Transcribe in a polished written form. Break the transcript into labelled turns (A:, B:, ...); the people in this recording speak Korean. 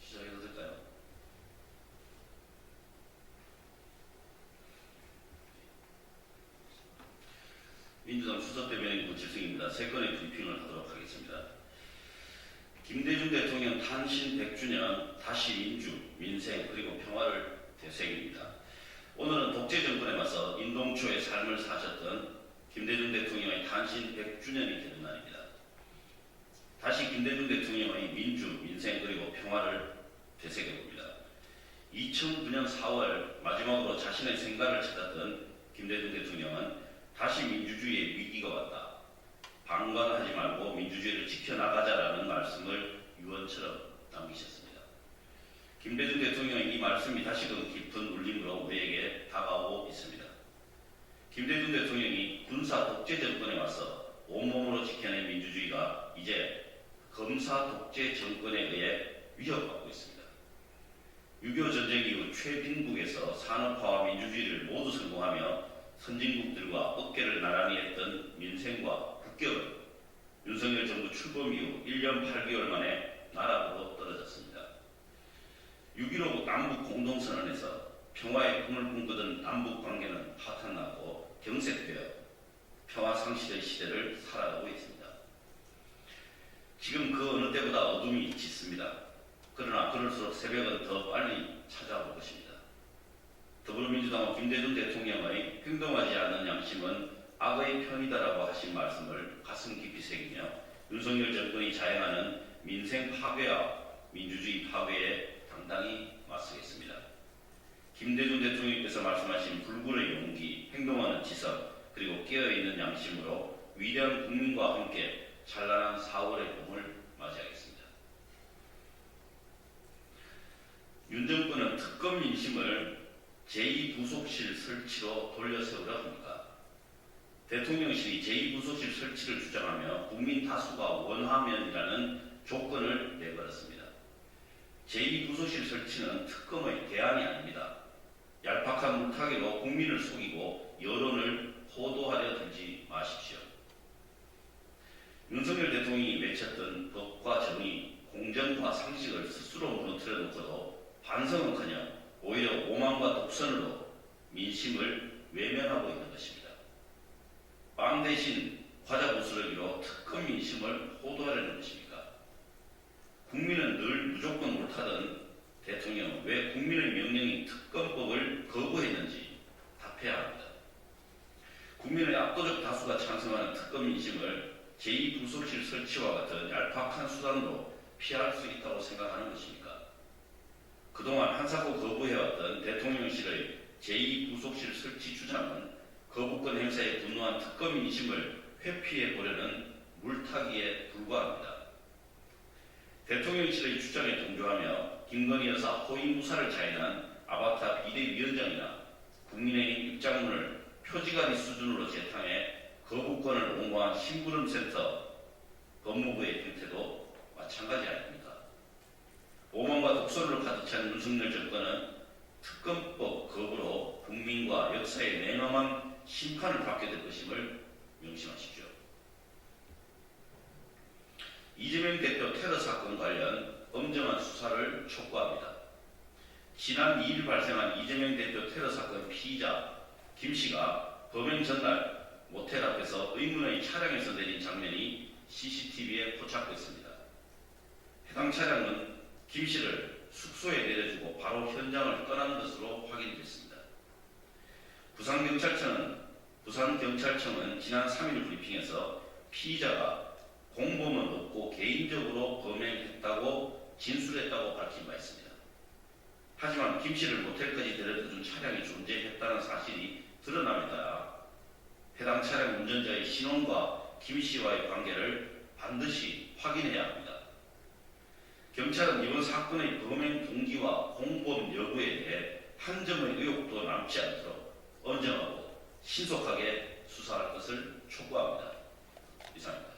A: 시작해도 될까요? 민주당 수석대변인 구칠승입니다. 세 건의 브리핑을 하도록 하겠습니다. 김대중 대통령 탄신 100주년 다시 민주, 민생 그리고 평화를 되새깁니다. 오늘은 독재 정권에 맞서 인동초의 삶을 사셨던 김대중 대통령의 탄신 100주년이 되는 날입니다. 다시 김대중 대통령의 민주, 민생 그리고 평화를 되새겨봅니다. 2009년 4월 마지막으로 자신의 생가를 찾았던 김대중 대통령은 다시 민주주의의 위기가 왔다. 방관하지 말고 민주주의를 지켜나가자라는 말씀을 유언처럼 남기셨습니다. 김대중 대통령의 이 말씀이 다시금 깊은 울림으로 우리에게 다가오고 있습니다. 김대중 대통령이 군사 독재 정권에 맞서 온몸으로 지켜낸 민주주의가 이제 검사 독재 정권에 의해 위협받고 있습니다. 6.25 전쟁 이후 최빈국에서 산업화와 민주주의를 모두 성공하며 선진국들과 어깨를 나란히 했던 민생과 국격은 윤석열 정부 출범 이후 1년 8개월 만에 나락으로 떨어졌습니다. 6.15 남북 공동선언에서 평화의 꿈을 꿈꾸던 남북 관계는 파탄나고 경색되어 평화 상실의 시대를 살아가고 있습니다. 지금 그 어느 때보다 어둠이 짙습니다. 그러나 그럴수록 새벽은 더 빨리 찾아올 것입니다. 더불어민주당은 김대중 대통령의 행동하지 않는 양심은 악의 편이다라고 하신 말씀을 가슴 깊이 새기며 윤석열 정권이 자행하는 민생 파괴와 민주주의 파괴에 당당히 맞서겠습니다. 김대중 대통령께서 말씀하신 불굴의 용기, 행동하는 지성, 그리고 깨어있는 양심으로 위대한 국민과 함께 찬란한 4월의 봄을 맞이하겠습니다. 윤 정권은 특검 민심을 제2부속실 설치로 돌려세우려 합니까? 대통령실이 제2부속실 설치를 주장하며 국민 다수가 원하면이라는 조건을 내걸었습니다. 제2부속실 설치는 특검의 대안이 아닙니다. 얄팍한 물타기로 국민을 속이고 여론을 호도하려 들지 마십시오. 윤석열 대통령이 외쳤던 법과 정의, 공정과 상식을 스스로 무너뜨려 놓고도 반성은커녕 오히려 오만과 독선으로 민심을 외면하고 있는 것입니다. 빵 대신 과자 부스러기로 특검 민심을 호도하려는 것입니까? 국민은 늘 무조건 옳다던 대통령은 왜 국민의 명령인 특검법을 거부했는지 답해야 합니다. 국민의 압도적 다수가 찬성하는 특검 민심을 제2부속실 설치와 같은 얄팍한 수단으로 피할 수 있다고 생각하는 것입니까? 그동안 한사코 거부해왔던 대통령실의 제2부속실 설치 주장은 거부권 행사에 분노한 특검 민심을 회피해보려는 물타기에 불과합니다. 대통령실의 주장에 동조하며 김건희 여사 호위무사를 자인한 아바타 비대위원장이나 국민의힘 입장문을 표지가리 수준으로 재탕해 거부권을 옹호한 심부름센터 법무부의 행태도 마찬가지 아닙니까? 오만과 독선으로 가득 찬 윤석열 정권은 특검법 거부로 국민과 역사의 냉엄한 심판을 받게 될 것임을 명심하십시오. 이재명 대표 테러 사건 관련 엄정한 수사를 촉구합니다. 지난 2일 발생한 이재명 대표 테러 사건 피의자 김씨가 범행 전날 모텔 앞에서 의문의 차량에서 내린 장면이 CCTV에 포착됐습니다. 해당 차량은 김씨를 숙소에 내려주고 바로 현장을 떠난 것으로 확인됐습니다. 부산경찰청은 지난 3일 브리핑에서 피의자가 공범은 없고 개인적으로 범행했다고 진술했다고 밝힌 바 있습니다. 하지만 김씨를 모텔까지 데려다준 차량이 존재했다는 사실이 드러남에 따라 해당 차량 운전자의 신원과 김씨와의 관계를 반드시 확인해야 합니다. 경찰은 이번 사건의 범행 동기와 공범 여부에 대해 한 점의 의혹도 남지 않도록 엄정하고 신속하게 수사할 것을 촉구합니다. 이상입니다.